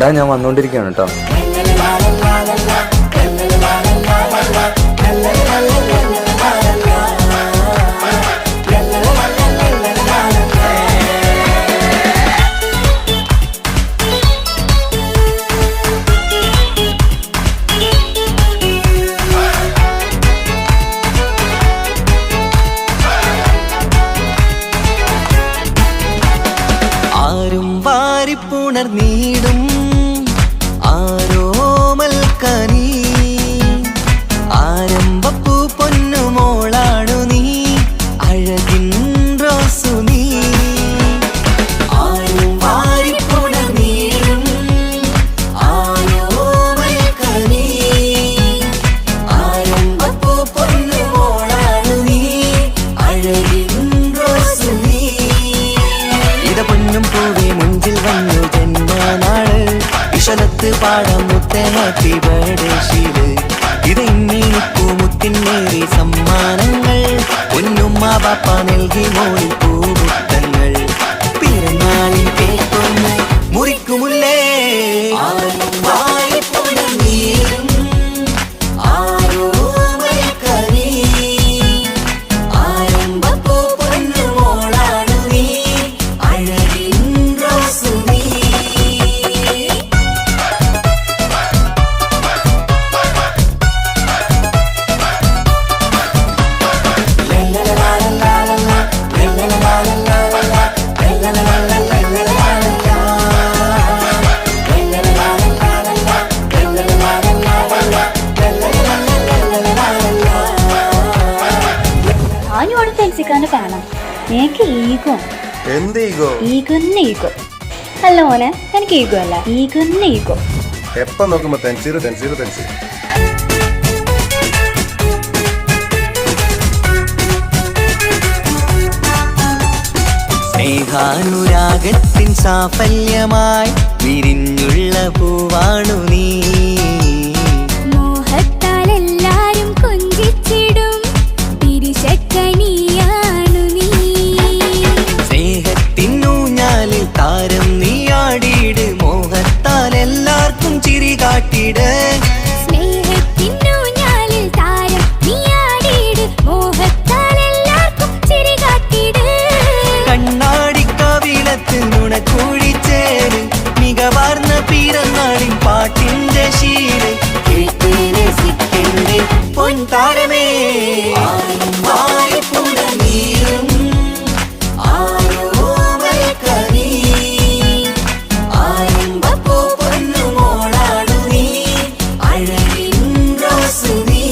ഇതാ ഞാൻ വന്നുകൊണ്ടിരിക്കുകയാണ് കേട്ടോ. ആരും വാരിപ്പുണർന്നീടും ആരോമൽ കനി ആരംഭപ്പൂ പൊന്നുമോളാണു നീ അഴകിൻ റോസു നീ. ആരും വാരിപ്പുണർന്നീടും ആരോമൽ കനി ആരംഭപ്പൂ പൊന്നുമോളാണു നീ അഴകിൻ റോസു നീ. ഇത പൊന്നും പൂവേ മുഞ്ചിൽ വന്നു ജന്മനാള് ഇശലത്ത് പാടാം മുത്തേ ഹാപ്പി ബർത്ത്ഡേ ഷീല്. ഇത് ഇന്നിപ്പൂ മുത്തിനേറി സമ്മാനങ്ങൾ പൊന്നുമ്മ ബാപ്പ നൽകി മോളിൽ പൂമുത്തങ്ങൾ. പിറന്നാളിൽ കേക്കൊന്ന് മുറിക്കുമുല്ലേ ആരും വാരിപ്പുണർന്നീടും ആരോമൽ കനി ആരംഭപ്പൂ പൊന്നുമോളാണു നീ അഴകിൻ റോസു നീ. ഞാനിവിടെ ഫെൻസിക്കാന്റെ ഫാനാ. എനിക്ക് ഈഗോ. എന്ത് ഈഗോ? ഈഗോന്നെ ഈഗോ. അല്ല മോനെ, എനിക്ക് ഈഗോ അല്ല, ഈഗോന്നെ ഈഗോ. എപ്പം നോക്കുമ്പോ തെൻസീറ് തെൻസീറ് തെൻസീറ്. സ്നേഹാനുരാഗത്തിൻ സാഫല്യമായി വിരിഞ്ഞുള്ള പൂവാണു നീ. മോഹത്താൽ എല്ലാരും കൊഞ്ചിച്ചിടും തിരിശക്കനിയാണു നീ. സ്നേഹത്തിനൂഞ്ഞാലിൽ താരം നീ ആടിയിട് മോഹത്താൽ എല്ലാവർക്കും ചിരി കാട്ടിട്. സ്നേഹത്തിനൂഞ്ഞാലിൽ താരം നീയാടിയിട് മോഹത്താൽ എല്ലാവർക്കും ചിരി കാട്ടിട്. കണ്ണാടിക്കവിളത്ത് നുണക്കുഴിച്ചേര് മികവാർന്ന പിറന്നാളിൻ പാട്ടിന്റെ ശീല് കേട്ട് രസിക്കണ്ടേ പൊൻതാരമേ. ആരും വാരിപ്പുണർന്നീടും ആരോമൽ കനി ആരംഭപ്പൂ പൊന്നുമോളാണു നീ അഴകിൻ റോസു നീ.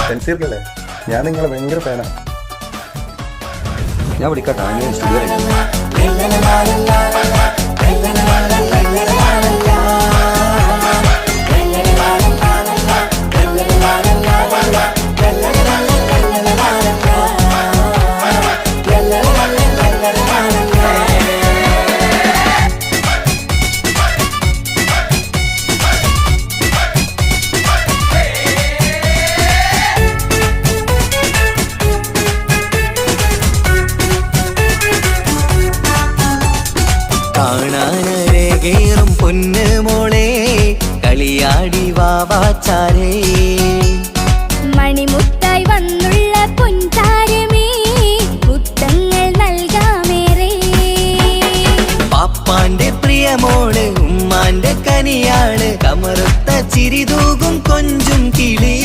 തെൻസീറിലല്ലേ? ഞാൻ നിങ്ങളെ ഭയങ്കര ഫാനാ. ഞാൻ വിളിക്കാട്ടോ, ഞാൻ സ്റ്റുഡിയോ കാണാനരകേറും പൊന്ന് മോളെ കളിയാടി വാവാച്ചാരേ. മണിമുത്തായി വന്നുള്ള പൊൻതാരമേ മുത്തങ്ങൾ നൽകാമേറെ. പാപ്പാന്റെ പ്രിയമോള് ഉമ്മാന്റെ കനിയാള് കമറുത്ത ചിരിതൂകും കൊഞ്ചും കിളി.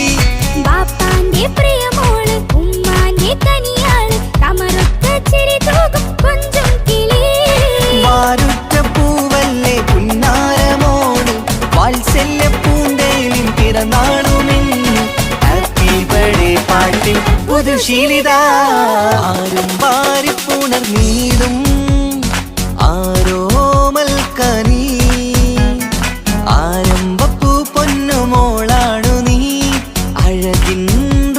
ബാപ്പാന്റെ പ്രിയമോള് ഉമ്മാന്റെ കനിയാള് കമറുത്ത ചിരി തൂകും കൊഞ്ചും കിളി. വാരുറ്റ പൂവല്ലേ പുന്നാരമോള് വാത്സല്യ പൂന്തേലിൻ പിറന്നാളുമിന്ന് ഹാപ്പി ബർത്ത്ഡേ പാട്ടിൽ പുതുശീലിത. ആരും വാരിപ്പുണർന്നീടും ആരോമൽ കനി ആരംഭപ്പൂ പൊന്നുമോളാണു നീ അഴകിൻ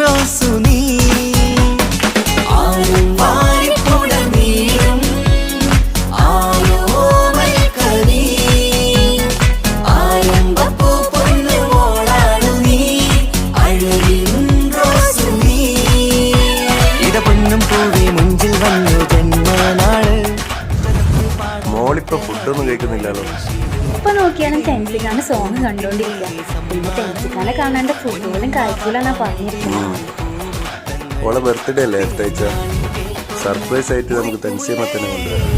റോസു നീ. ആരും വാരിപ്പുണർന്നീടും ആരോമൽ കനി ആരംഭപ്പൂ പൊന്നുമോളാണു നീ അഴകിൻ റോസു നീ. ഇത പൊന്നും പൂവേ മുഞ്ചിൽ വന്നു ഇപ്പൊ ഫുഡൊന്നും കഴിക്കുന്നില്ലല്ലോ. ഇപ്പൊ നോക്കിയാലും തെൻസിക്കാണ് സോങ് കണ്ടോണ്ടിരിക്കുക. പിന്നെ തെൻസിക്കാനെ കാണാണ്ട് ഫുട്ബോളും കഴിക്കൂലെന്നാ പറഞ്ഞിരിക്കുന്നത്. ഓളെ ബർത്ത്ഡേ അല്ലേ അടുത്താഴ്ച. സർപ്രൈസ് ആയിട്ട് നമുക്ക് തെൻസിമത്തിനെ കൊണ്ടുവരാം.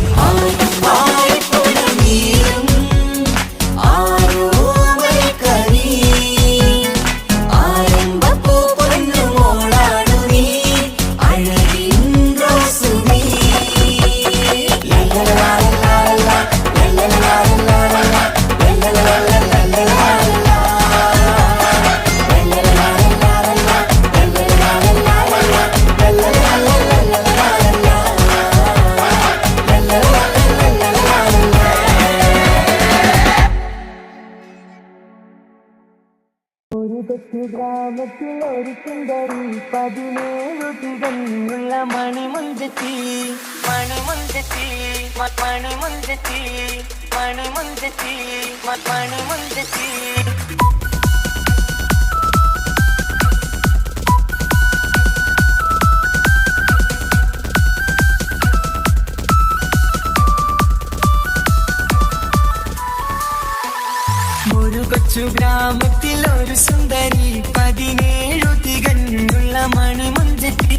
ഗ്രാമത്തിൽ ഒരു സുന്ദരി 17 തികഞ്ഞുള്ള മണിമുഞ്ചത്തി മണിമുഞ്ചത്തി മണിമുഞ്ചത്തി മണിമുഞ്ചത്തി മണിമുഞ്ചത്തി കൊച്ചു ഗ്രാമത്തിൽ ഒരു സുന്ദരി 17 തികഞ്ഞുള്ള മണിമുഞ്ചത്തി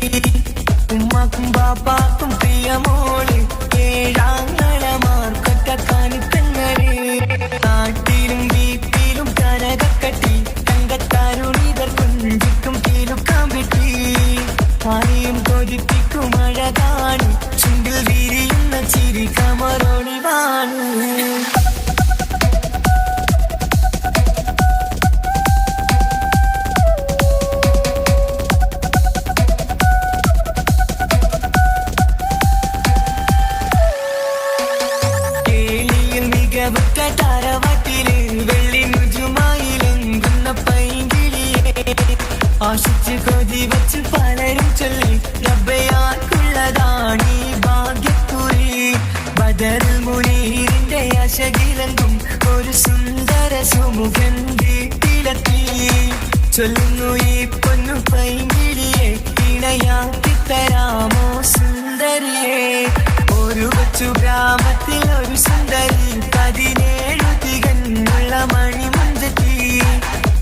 ഉമ്മാക്കും ബാപ്പാക്കും പ്രിയമോള് ഏഴാങ്ങളമാർക്കൊറ്റക്കാനിത്തങ്ങള് നാട്ടിലും വീട്ടിലും കനകക്കട്ടി തങ്കത്താരുണിതർ കുഞ്ചിക്കും തീലുക്കാൻ വെട്ടി ആരെയും കൊതിപ്പിക്കും അഴകാണ് ചുണ്ടിൽ വിരിയുന്ന ചിരി കമറൊളിവാണ് താരവാട്ടില് വെള്ളി നുജുമായിലെങ്കുന്ന പൈങ്കിളിയെ ആശിച്ച് കൊതി വച്ച് പലരും ചൊല്ലി റബ്ബയാർക്കുള്ളതാണീ ഭാഗ്യക്കുറി ബദറുൽ മുനീറിന്റെ അശകിലെങ്കും ഒരു സുന്ദര സുമുഖൻ വീട്ടിലെത്തി ചൊല്ലുന്നു ഈ പൊന്നു പൈങ്കിളിയെ ഇണയാക്കി തരാമോ സുന്ദരിയെ ഒരു കൊച്ചു ഗ്രാമത്തിൽ ഒരു സുന്ദരി 17 തികഞ്ഞുള്ള മണിമുഞ്ചത്തി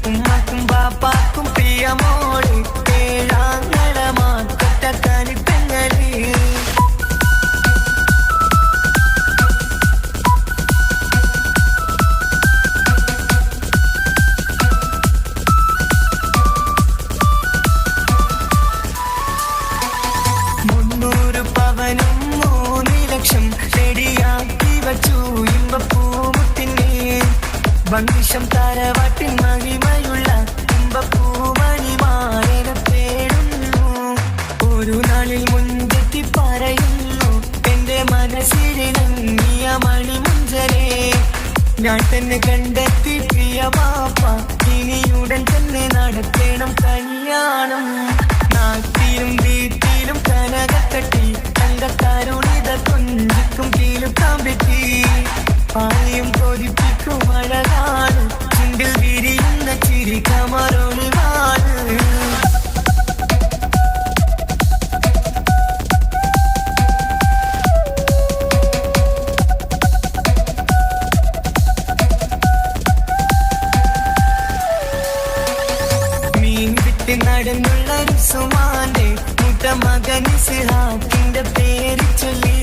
ഉമ്മാക്കും ബാപ്പാക്കും പ്രിയമോള് ഏഴാങ്ങളമാർക്കൊറ്റക്കാനിത്തങ്ങള് വണ്ടിഷം താരവാട്ടിൻ മഹിമയുള്ള ഇമ്പപ്പൂമണിമാരനെ തേടുന്നു ഒരു നാളിൽ മുൻപെത്തി പറയുന്നു എന്റെ മനസ്സിലിണങ്ങിയ മണിമുഞ്ചനെ ഞാൻ തന്നെ കണ്ടെത്തി പ്രിയ പാപ്പ ഇനിയുടൻ തന്നെ നടത്തേണം കല്യാണം നാട്ടിലും വീട്ടിലും കനകക്കട്ടി തങ്കത്താരുണിത കുഞ്ചിക്കും കീലുക്കാൻ പറ്റി ആരെയും കൊതിപ്പിക്കും അഴകാണ് ചുണ്ടിൽ വിരിയുന്ന ചിരി കമറൊളിവാണ് മീൻ വിട്ട് നടന്നുള്ള സുമാന്റെ മുട്ട മകൻ ഇസ്ഹാഖിന്റെ പേര് ചൊല്ലി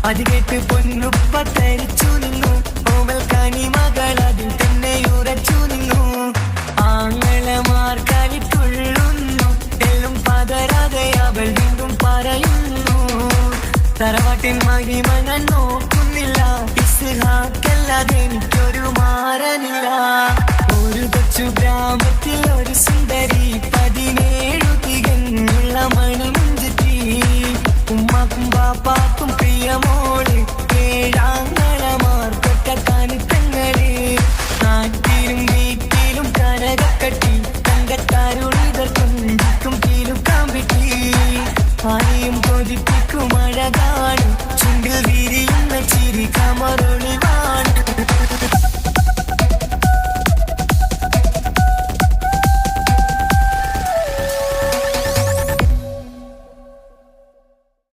അത് കേട്ട് പൊന്നുപ്പ തരിച്ചു നിന്നു ഓവൽ കനി മകൾ അതിൽ തന്നെ ഉറച്ചു നിന്നു ആങ്ങളമാർക്കാലി തുള്ളുന്നു എല്ലാം പതരാതെ അവൾ വീണ്ടും പറയുന്നു തറവാട്ടിൻ മഹിമ ഞാൻ നോക്കുന്നില്ല ഇസ്ഹാഖല്ലാതെ എനിക്കൊരു മാറനില്ല ഒരു കൊച്ചു ഗ്രാമത്തിൽ ഒരു സുന്ദരി 17 തികഞ്ഞുള്ള മണിമുഞ്ചത്തി ഉമ്മാക്കും ബാപ്പാക്കും പ്രിയമോള്